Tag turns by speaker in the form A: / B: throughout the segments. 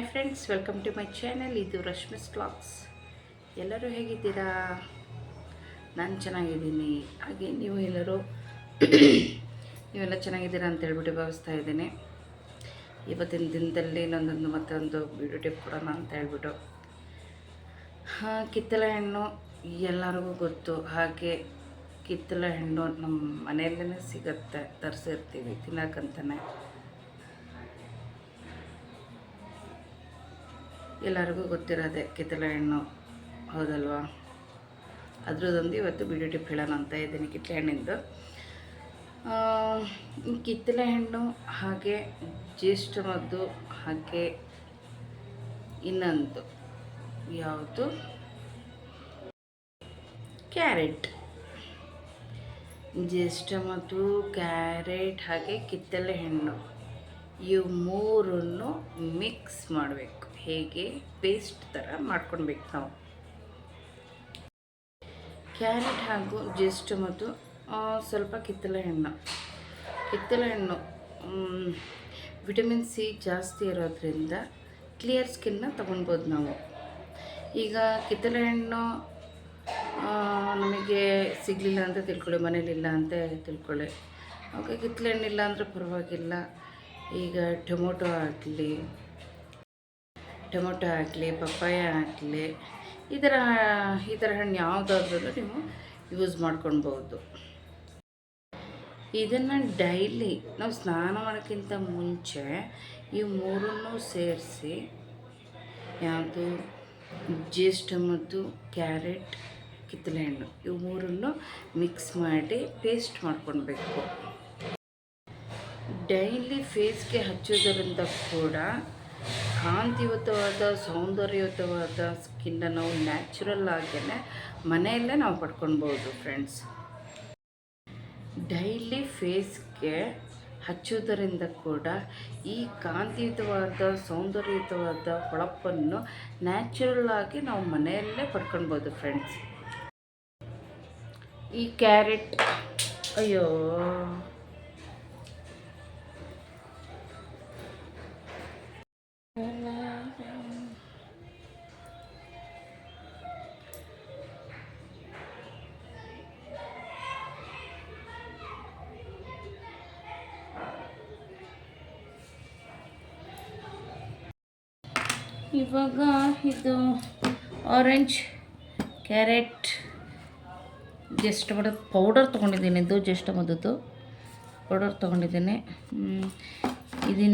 A: Hi friends, welcome to my channel. ಇದು Rashmi's vlogs. ಎಲ್ಲರೂ ಹೇಗಿದ್ದೀರಾ? ನಾನು ಚೆನ್ನಾಗಿದ್ದೀನಿ. ಹಾಗೆ ನೀವೆಲ್ಲ ಚೆನ್ನಾಗಿದ್ದೀರಾ ಅಂತ ಹೇಳ್ಬಿಟ್ಟು ಭಾವಿಸ್ತಾ ಇದ್ದೀನಿ. ಇವತ್ತಿನ ದಿನದಲ್ಲಿ ನನ್ನೊಂದು ಮತ್ತೊಂದು ವಿಡಿಯೋ ಟಿಪ್ ಕೊಡೋಣ ಅಂತ ಹೇಳ್ಬಿಟ್ಟು. ಕಿತ್ತಳೆ ಹಣ್ಣು ಎಲ್ಲರಿಗೂ ಗೊತ್ತು. ಹಾಗೆ ಕಿತ್ತಳೆ ಹಣ್ಣು ನಮ್ಮ ಮನೆಯಲ್ಲೇ ಸಿಗುತ್ತೆ, ತರಿಸಿರ್ತೀವಿ ತಿನ್ನೋಕ್ಕಂತಲೇ. ಎಲ್ಲರಿಗೂ ಗೊತ್ತಿರೋದೆ ಕಿತ್ತಳೆ ಹಣ್ಣು, ಹೌದಲ್ವಾ? ಅದರದ್ದೊಂದು ಇವತ್ತು ವಿಡಿಯೋ ಟಿಪ್ ಹೇಳೋಣ ಅಂತ ಇದ್ದೀನಿ ಕಿತ್ತಳೆ ಹಣ್ಣಿಂದು. ಕಿತ್ತಳೆ ಹಣ್ಣು ಹಾಗೆ ಜ್ಯೇಷ್ಠ ಮದ್ದು, ಹಾಗೆ ಇನ್ನೊಂದು ಯಾವುದು, ಕ್ಯಾರೆಟ್. ಜ್ಯೇಷ್ಠ ಮದ್ದು, ಕ್ಯಾರೆಟ್ ಹಾಗೆ ಕಿತ್ತಳೆ ಹಣ್ಣು, ಇವು ಮೂರನ್ನು ಮಿಕ್ಸ್ ಮಾಡಬೇಕು. ಹೇಗೆ ಪೇಸ್ಟ್ ಥರ ಮಾಡ್ಕೊಳ್ಬೇಕು ನಾವು. ಕ್ಯಾರೆಟ್ ಹಾಗೂ ಜ್ಯೇಷ್ಠ ಮತ್ತು ಸ್ವಲ್ಪ ಕಿತ್ತಳೆ ಹಣ್ಣು ವಿಟಮಿನ್ ಸಿ ಜಾಸ್ತಿ ಇರೋದ್ರಿಂದ ಕ್ಲಿಯರ್ ಸ್ಕಿನ್ನ ತೊಗೊಳ್ಬೋದು ನಾವು. ಈಗ ಕಿತ್ತಳೆ ಹಣ್ಣು ನಮಗೆ ಸಿಗಲಿಲ್ಲ ಅಂತ ತಿಳ್ಕೊಳ್ಳಿ, ಮನೇಲಿಲ್ಲ ಅಂತ ತಿಳ್ಕೊಳ್ಳಿ. ಓಕೆ, ಕಿತ್ತಳೆ ಹಣ್ಣಿಲ್ಲ ಅಂದರೆ ಪರವಾಗಿಲ್ಲ. ಈಗ ಟೊಮೊಟೊ ಹಾಕಲಿ, ಪಪ್ಪಾಯ ಹಾಕಲಿ, ಈ ಥರ ಹಣ್ಣು ಯಾವುದಾದ್ರೂ ನೀವು ಯೂಸ್ ಮಾಡ್ಕೊಳ್ಬೋದು. ಇದನ್ನು ಡೈಲಿ ನಾವು ಸ್ನಾನ ಮಾಡೋಕ್ಕಿಂತ ಮುಂಚೆ ಈ ಮೂರನ್ನು ಸೇರಿಸಿ, ಯಾವುದು ಜ್ಯೇಷ್ಠ ಮತ್ತು ಕ್ಯಾರೆಟ್, ಕಿತ್ತಳೆ ಹಣ್ಣು, ಇವು ಮೂರನ್ನು ಮಿಕ್ಸ್ ಮಾಡಿ ಪೇಸ್ಟ್ ಮಾಡ್ಕೊಳ್ಬೇಕು. ಡೈಲಿ ಫೇಸ್ಗೆ ಹಚ್ಚೋದರಿಂದ ಕೂಡ ಕಾಂತಿಯುತವಾದ ಸೌಂದರ್ಯಯುತವಾದ ಸ್ಕಿನ್ನ ನಾವು ನ್ಯಾಚುರಲ್ ಆಗೇ ಮನೆಯಲ್ಲೇ ನಾವು ಪಡ್ಕೊಳ್ಬೋದು ಫ್ರೆಂಡ್ಸ್. ಡೈಲಿ ಫೇಸ್ಗೆ ಹಚ್ಚೋದರಿಂದ ಕೂಡ ಈ ಕಾಂತಿಯುತವಾದ ಸೌಂದರ್ಯಯುತವಾದ ಹೊಳಪನ್ನು ನ್ಯಾಚುರಲ್ ಆಗಿ ನಾವು ಮನೆಯಲ್ಲೇ ಪಡ್ಕೊಳ್ಬೋದು ಫ್ರೆಂಡ್ಸ್. ಈ ಕ್ಯಾರೆಟ್, ಅಯ್ಯೋ ಇವಾಗ ಇದು ಆರೆಂಜ್, ಕ್ಯಾರೆಟ್, ಜ್ಯೇಷ್ಠ ಮದ್ದು ಪೌಡರ್ ತೊಗೊಂಡಿದ್ದೀನಿ. ಇದು ಜ್ಯೇಷ್ಠ ಮದ್ದು ಪೌಡರ್ ತೊಗೊಂಡಿದ್ದೀನಿ.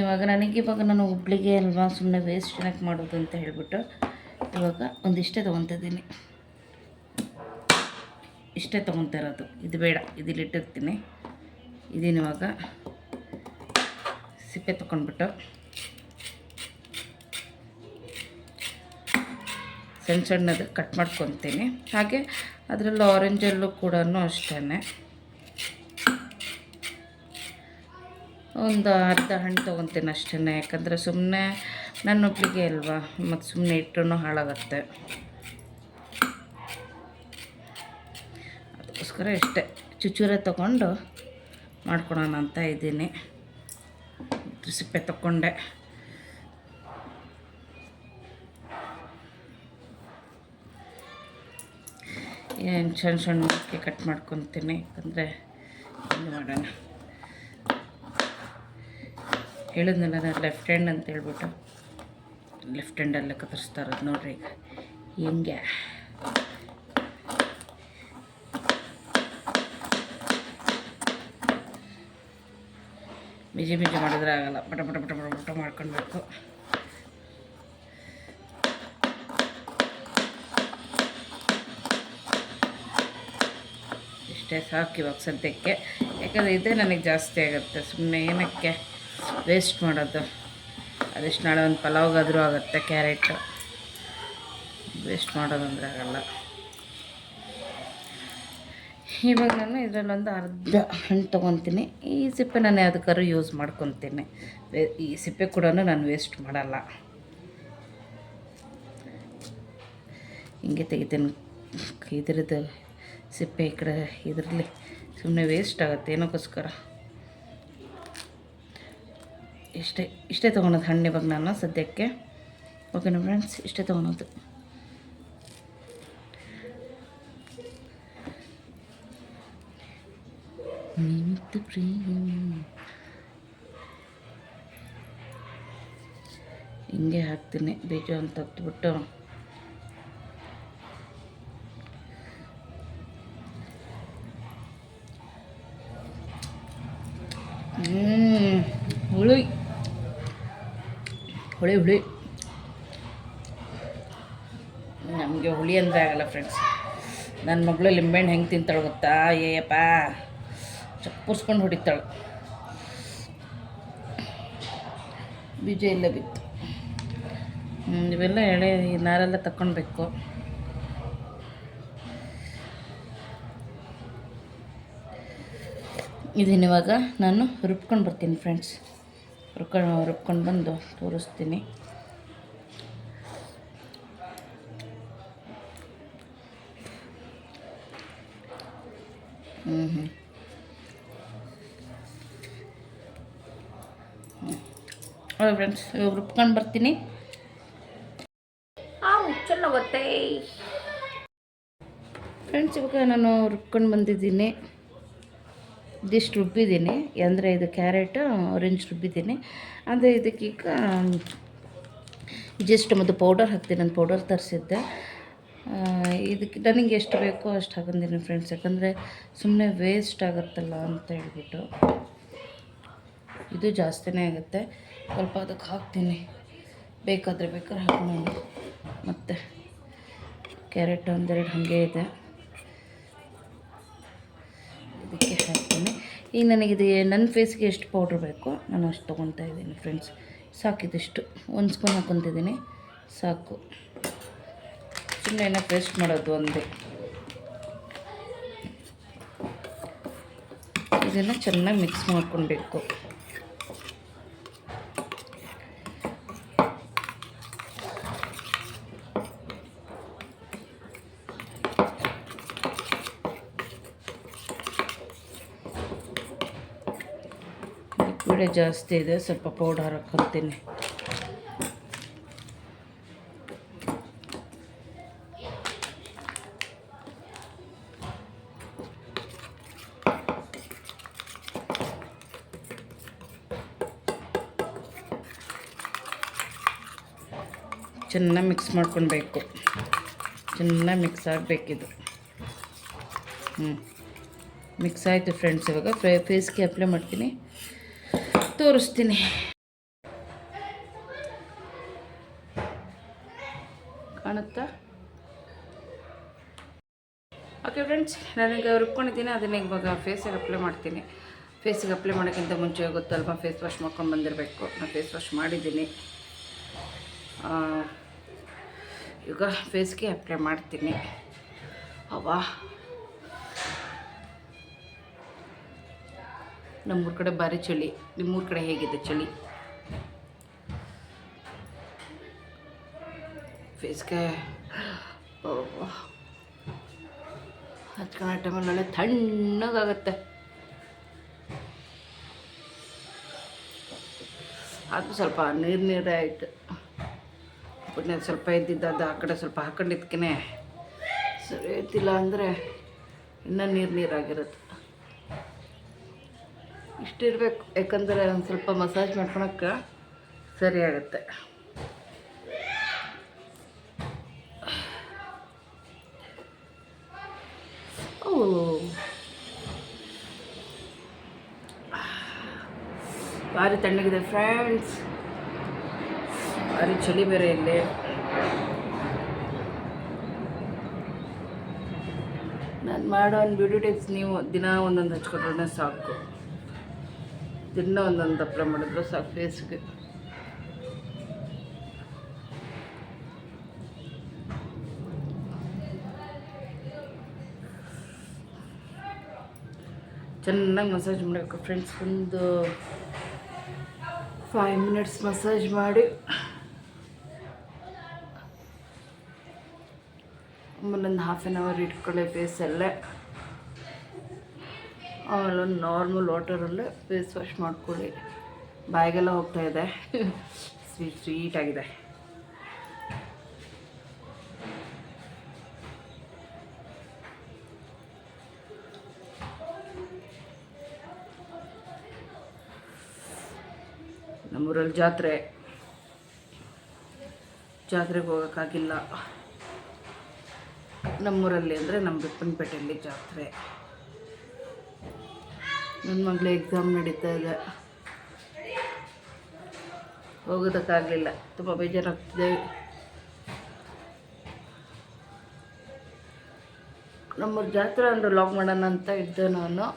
A: ಇವಾಗ ನಾನು ಒಬ್ಳಿಗೆ ಅಲ್ವಾ, ಸುಮ್ಮನೆ ವೇಸ್ಟ್ ಏನಕ್ಕೆ ಮಾಡೋದು ಅಂತ ಹೇಳ್ಬಿಟ್ಟು ಇವಾಗ ಒಂದಿಷ್ಟೇ ತೊಗೊತಿದ್ದೀನಿ. ಇಷ್ಟೇ ತೊಗೊತಾ ಇರೋದು, ಇದು ಬೇಡ, ಇದಿಲ್ಲಿಟ್ಟಿರ್ತೀನಿ. ಇವಾಗ ಸಿಪ್ಪೆ ತೊಗೊಂಡ್ಬಿಟ್ಟು ಸಣ್ಣದು ಕಟ್ ಮಾಡ್ಕೊತೀನಿ. ಹಾಗೆ ಅದರಲ್ಲಿ ಆರೆಂಜಲ್ಲೂ ಕೂಡ ಅಷ್ಟೇ ಒಂದು ಅರ್ಧ ಹಣ್ಣು ತೊಗೊತೀನಿ ಅಷ್ಟೇ. ಯಾಕಂದರೆ ಸುಮ್ಮನೆ ನನ್ನ ಒಬ್ಳಿಗೆ ಅಲ್ವಾ, ಮತ್ತು ಸುಮ್ಮನೆ ಇಟ್ಟರೂ ಹಾಳಾಗತ್ತೆ. ಅದಕ್ಕೋಸ್ಕರ ಇಷ್ಟೇ ಚುಚ್ಚೂರೆ ತೊಗೊಂಡು ಮಾಡ್ಕೊಳೋಣ ಅಂತ ಇದ್ದೀನಿ. ಸಿಪ್ಪೆ ತೊಗೊಂಡೆ. ಏನು ಸಣ್ಣ ಕಟ್ ಮಾಡ್ಕೊತೀನಿ. ಯಾಕಂದರೆ ಏನು ಮಾಡೋಣ, ಹೇಳಿದ್ನಲ್ಲ ನಾನು ಲೆಫ್ಟ್ ಹ್ಯಾಂಡ್ ಅಂತ ಹೇಳ್ಬಿಟ್ಟು, ಲೆಫ್ಟ್ ಹ್ಯಾಂಡಲ್ಲೇ ಕತ್ತರಿಸ್ತಾ ಇರೋದು ನೋಡ್ರಿ. ಈಗ ಹೆಂಗೆ ಬಿಜಿ ಮಾಡಿದ್ರೆ ಆಗಲ್ಲ, ಪಟ ಪಟ ಪಟ ಪಟ ಪಟ ಮಾಡ್ಕೊಳ್ಬೇಕು. ಇಷ್ಟೇ ಸಾಕು ಇವಾಗ ಸದ್ಯಕ್ಕೆ. ಯಾಕಂದರೆ ಇದೇ ನನಗೆ ಜಾಸ್ತಿ ಆಗುತ್ತೆ. ಸುಮ್ಮನೆ ಏನಕ್ಕೆ ವೇಸ್ಟ್ ಮಾಡೋದು? ಅದೆಷ್ಟು ನಾಳೆ ಒಂದು ಪಲಾವ್ಗಾದರೂ ಆಗುತ್ತೆ. ಕ್ಯಾರೆಟ್ ವೇಸ್ಟ್ ಮಾಡೋದಂದರೆ ಆಗಲ್ಲ. ಇವಾಗ ನಾನು ಇದರಲ್ಲೊಂದು ಅರ್ಧ ಹಣ್ಣು ತೊಗೊತೀನಿ. ಈ ಸಿಪ್ಪೆ ನಾನು ಯಾವುದಕ್ಕಾದ್ರೂ ಯೂಸ್ ಮಾಡ್ಕೊತೀನಿ. ಈ ಸಿಪ್ಪೆ ಕೂಡ ನಾನು ವೇಸ್ಟ್ ಮಾಡಲ್ಲ. ಹಿಂಗೆ ತೆಗಿತೀನಿ. ಇದ್ರದ್ದು ಸಿಪ್ಪೆ ಈ ಕಡೆ ಇದರಲ್ಲಿ ಸುಮ್ಮನೆ ವೇಸ್ಟ್ ಆಗುತ್ತೆ ಏನಕ್ಕೋಸ್ಕರ. ಇಷ್ಟೇ ತೊಗೊಳೋದು ಹಣ್ಣು ಇವಾಗ ನಾನು ಸದ್ಯಕ್ಕೆ. ಓಕೆನಾ ಫ್ರೆಂಡ್ಸ್, ಇಷ್ಟೇ ತೊಗೊಳೋದು. ನಿಮಿತ್ತ ಪ್ರೇಮ ಹಿಂಗೆ ಹಾಕ್ತೀನಿ, ಬೀಜ ಅಂತ ತೆಗೆದ್ಬಿಟ್ಟು ಹುಳಿ ಹುಳಿ ಹುಳಿ ನಮಗೆ ಹುಳಿ ಅಂದರೆ ಆಗಲ್ಲ ಫ್ರೆಂಡ್ಸ್. ನನ್ನ ಮಗಳು ಲಿಂಬೆಹಣ್ಣು ಹೆಂಗೆ ತಿಂತಾಳೆ ಗೊತ್ತಾ? ಏಯಪ್ಪ ಚಪ್ಪರ್ಸ್ಕೊಂಡು ಹೊಡಿತಾಳೆ. ಬೀಜ ಎಲ್ಲ ಬಿತ್ತು. ಇವೆಲ್ಲ ಎಳೆ ನಾರೆಲ್ಲ ತಗೊಳ್ಬೇಕು. ಇದನ್ನಿವಾಗ ನಾನು ರುಬ್ಕೊಂಡು ಬರ್ತೀನಿ ಫ್ರೆಂಡ್ಸ್. ರುಬ್ಕೊಂಡು ಬಂದು ತೋರಿಸ್ತೀನಿ. ಫ್ರೆಂಡ್ಸ್ ಇವಾಗ ರುಬ್ಕೊಂಡು ಬರ್ತೀನಿ. ಚೆನ್ನಾಗುತ್ತೆ ಫ್ರೆಂಡ್ಸ್. ಇವಾಗ ನಾನು ರುಬ್ಕೊಂಡು ಬಂದಿದ್ದೀನಿ. ಇದಿಷ್ಟು ರುಬ್ಬಿದ್ದೀನಿ, ಅಂದರೆ ಇದು ಕ್ಯಾರೆಟ್ ಆರೆಂಜ್ ರುಬ್ಬಿದ್ದೀನಿ. ಅಂದರೆ ಇದಕ್ಕೀಗ ಜಸ್ಟ್ ಮತ್ತು ಪೌಡರ್ ಹಾಕ್ತೀನಿ. ನಾನು ಪೌಡರ್ ತರಿಸಿದ್ದೆ. ಇದಕ್ಕೆ ನನಗೆ ಎಷ್ಟು ಬೇಕೋ ಅಷ್ಟು ಹಾಕೊಂಡಿದ್ದೀನಿ ಫ್ರೆಂಡ್ಸ್, ಯಾಕಂದರೆ ಸುಮ್ಮನೆ ವೇಸ್ಟ್ ಆಗುತ್ತಲ್ಲ ಅಂತ ಹೇಳ್ಬಿಟ್ಟು. ಇದು ಜಾಸ್ತಿನೇ ಆಗುತ್ತೆ, ಸ್ವಲ್ಪ ಅದಕ್ಕೆ ಹಾಕ್ತೀನಿ. ಬೇಕಾದರೆ ಹಾಕ್ಕೊಂಡು ಮತ್ತು ಕ್ಯಾರೆಟ್ ಒಂದೆರಡು ಹಾಗೆ ಇದೆ, ಇದಕ್ಕೆ ಹಾಕ್ತೀನಿ. ಈಗ ನನಗಿದು ನನ್ನ ಫೇಸ್ಗೆ ಎಷ್ಟು ಪೌಡ್ರ್ ಬೇಕೋ ನಾನು ಅಷ್ಟು ತೊಗೊತಾ ಇದ್ದೀನಿ ಫ್ರೆಂಡ್ಸ್. ಸಾಕಿದಿಷ್ಟು ಒಂದು ಸ್ಪೂನ್ ಹಾಕ್ಕೊತಿದ್ದೀನಿ, ಸಾಕು. ಸುಮ್ಮನೆ ಏನೋ ಪೇಸ್ಟ್ ಮಾಡೋದು ಒಂದೇ. ಇದನ್ನು ಚೆನ್ನಾಗಿ ಮಿಕ್ಸ್ ಮಾಡ್ಕೊಳ್ಬೇಕು. ಲಿಕ್ವಿಡೇ ಜಾಸ್ತಿ ಇದೆ, ಸ್ವಲ್ಪ ಪೌಡರ್ ಹಾಕ್ಕೊತೀನಿ. ಚೆನ್ನಾಗಿ ಮಿಕ್ಸ್ ಮಾಡ್ಕೊಳ್ಬೇಕು. ಚೆನ್ನಾಗಿ ಮಿಕ್ಸ್ ಆಗಬೇಕಿದು. ಮಿಕ್ಸ್ ಆಯಿತು ಫ್ರೆಂಡ್ಸ್. ಇವಾಗ ಫೇಸ್ಗೆ ಅಪ್ಲೈ ಮಾಡ್ತೀನಿ, ತೋರಿಸ್ತೀನಿ. ಕಾಣುತ್ತಾ? ಓಕೆ ಫ್ರೆಂಡ್ಸ್, ನನಗೆ ರುಬ್ಕೊಂಡಿದ್ದೀನಿ. ಅದನ್ನ ಇವಾಗ ಫೇಸಿಗೆ ಅಪ್ಲೈ ಮಾಡ್ತೀನಿ. ಫೇಸಿಗೆ ಅಪ್ಲೈ ಮಾಡೋಕ್ಕಿಂತ ಮುಂಚೆ ಗೊತ್ತಲ್ವ, ಫೇಸ್ ವಾಶ್ ಮಾಡ್ಕೊಂಡು ಬಂದಿರಬೇಕು. ನಾನು ಫೇಸ್ ವಾಶ್ ಮಾಡಿದ್ದೀನಿ. ಈಗ ಫೇಸ್ಗೆ ಅಪ್ಲೈ ಮಾಡ್ತೀನಿ. ಅವ್ವಾ, ನಮ್ಮೂರ ಕಡೆ ಭಾರಿ ಚಳಿ. ನಿಮ್ಮೂರ ಕಡೆ ಹೇಗಿದೆ ಚಳಿ? ಫೇಸ್ಗೆ ಹಚ್ಕೊಳ್ಳೋ ಟೈಮಲ್ಲಿ ಒಳ್ಳೆ ತಣ್ಣಗಾಗತ್ತೆ. ಅದು ಸ್ವಲ್ಪ ನೀರೇ ಆಯಿತು. ಪುಣ್ಯ ಸ್ವಲ್ಪ ಇದ್ದಿದ್ದು ಅದು ಆ ಕಡೆ ಸ್ವಲ್ಪ ಹಾಕೊಂಡಿದ್ದಕ್ಕೇ ಸರಿ ಆಯ್ತಿಲ್ಲ, ಅಂದರೆ ಇನ್ನೂ ನೀರಾಗಿರುತ್ತೆ. ಇಷ್ಟಿರಬೇಕು, ಯಾಕಂದರೆ ಒಂದು ಸ್ವಲ್ಪ ಮಸಾಜ್ ಮಾಡ್ಕೊಳಕ್ಕೆ ಸರಿ ಆಗುತ್ತೆ. ಭಾರಿ ತಣ್ಣಗಿದೆ ಫ್ರೆಂಡ್ಸ್, ಭಾರಿ ಚಳಿ ಬೇರೆ ಇಲ್ಲಿ. ನಾನು ಮಾಡೋ ಒಂದು ಬ್ಯೂಟಿ ಟಿಪ್ಸ್ ನೀವು ದಿನ ಒಂದೊಂದು ಹಚ್ಕೊಂಡ್ರೆ ಸಾಕು. ದಿನ ಒಂದೊಂದು ಅಪ್ಲೈ ಮಾಡಿದ್ರು ಸಾಕು ಫೇಸ್ಗೆ. ಚೆನ್ನಾಗಿ ಮಸಾಜ್ ಮಾಡಬೇಕು ಫ್ರೆಂಡ್ಸ್. ಒಂದು 5 ಮಿನಿಟ್ಸ್ ಮಸಾಜ್ ಮಾಡಿ ಆಮೇಲೆ ಒಂದು ½ ಆನ್ ಅವರ್ ಇಟ್ಕೊಳ್ಳಿ ಫೇಸಲ್ಲೇ. ಆಮೇಲೆ ಒಂದು ನಾರ್ಮಲ್ ವಾಟರಲ್ಲೇ ಫೇಸ್ ವಾಶ್ ಮಾಡ್ಕೊಳ್ಳಿ. ಬಾಯಿಗೆಲ್ಲ ಹೋಗ್ತಾಯಿದೆ, ಸ್ವೀಟಾಗಿದೆ. ನಮ್ಮೂರಲ್ಲಿ ಜಾತ್ರೆಗೆ ಹೋಗೋಕ್ಕಾಗಿಲ್ಲ. ನಮ್ಮೂರಲ್ಲಿ ಅಂದರೆ ನಮ್ಮ ಬಿಪ್ಪನಪೇಟೆಯಲ್ಲಿ ಜಾತ್ರೆ. ನನ್ನ ಮಗಳ ಎಕ್ಸಾಮ್ ನಡೀತಾ ಇದೆ, ಹೋಗೋದಕ್ಕಾಗಲಿಲ್ಲ. ತುಂಬ ಬೇಜಾರಾಗ್ತಿದೆ. ನಮ್ಮ ಜಾತ್ರೆ ಒಂದು ಲಾಗ್ ಮಾಡೋಣ ಅಂತ ಇದ್ದೆ ನಾನು,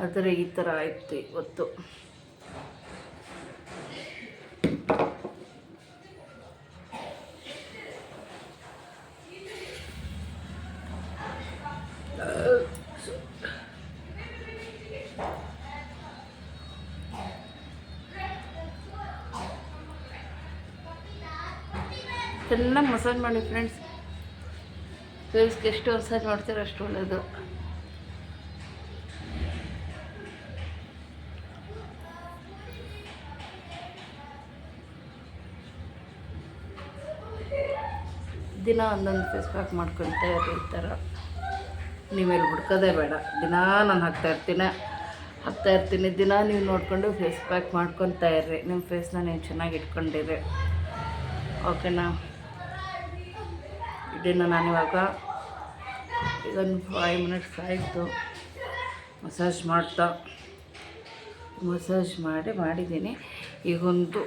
A: ಆದರೆ ಈ ಥರ ಆಯಿತು ಇವತ್ತು. ಚೆನ್ನಾಗಿ ಮಸಾಜ್ ಮಾಡಿ ಫ್ರೆಂಡ್ಸ್. ಫೇಸ್ಗೆ ಎಷ್ಟು ಮಸಾಜ್ ಮಾಡ್ತೀರೋ ಅಷ್ಟು ಒಳ್ಳೆಯದು. ದಿನ ಒಂದೊಂದು ಫೇಸ್ ಪ್ಯಾಕ್ ಮಾಡ್ಕೊಳ್ತಾ ಇರಿ. ಈ ಥರ ನೀವೆಲ್ಲಿ ಹುಡ್ಕೋದೇ ಬೇಡ, ದಿನ ನಾನು ಹಾಕ್ತಾಯಿರ್ತೀನಿ. ದಿನ ನೀವು ನೋಡಿಕೊಂಡು ಫೇಸ್ ಪ್ಯಾಕ್ ಮಾಡ್ಕೊತಾ ಇರ್ರಿ. ನಿಮ್ಮ ಫೇಸ್ನ ನೀವು ಚೆನ್ನಾಗಿ ಇಟ್ಕೊಂಡಿರಿ, ಓಕೆನಾ? ಇದನ್ನು ನಾನಿವಾಗ ಇದೊಂದು 5 ಮಿನಿಟ್ಸ್ ಆಯಿತು ಮಸಾಜ್ ಮಾಡಿದ್ದೀನಿ. ಈಗೊಂದು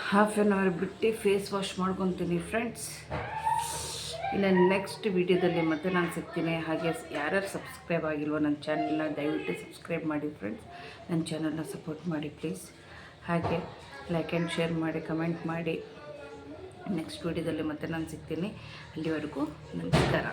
A: ಹಾಫ್ ಆನ್ ಅವರ್ ಬಿಟ್ಟು ಫೇಸ್ ವಾಶ್ ಮಾಡ್ಕೊತೀನಿ ಫ್ರೆಂಡ್ಸ್. ಇನ್ನು ನೆಕ್ಸ್ಟ್ ವಿಡಿಯೋದಲ್ಲಿ ಮತ್ತೆ ನಾನು ಸಿಗ್ತೀನಿ. ಹಾಗೆ ಯಾರ್ಯಾರು ಸಬ್ಸ್ಕ್ರೈಬ್ ಆಗಿಲ್ವೋ ನನ್ನ ಚಾನಲ್ನ ದಯವಿಟ್ಟು ಸಬ್ಸ್ಕ್ರೈಬ್ ಮಾಡಿ ಫ್ರೆಂಡ್ಸ್. ನನ್ನ ಚಾನಲ್ನ ಸಪೋರ್ಟ್ ಮಾಡಿ ಪ್ಲೀಸ್. ಹಾಗೆ ಲೈಕ್ ಆ್ಯಂಡ್ ಶೇರ್ ಮಾಡಿ, ಕಮೆಂಟ್ ಮಾಡಿ. ನೆಕ್ಸ್ಟ್ ವಿಡಿಯೋದಲ್ಲಿ ಮತ್ತೆ ನಾನು ಸಿಗ್ತೀನಿ. ಅಲ್ಲಿವರೆಗೂ ನಮಸ್ಕಾರ.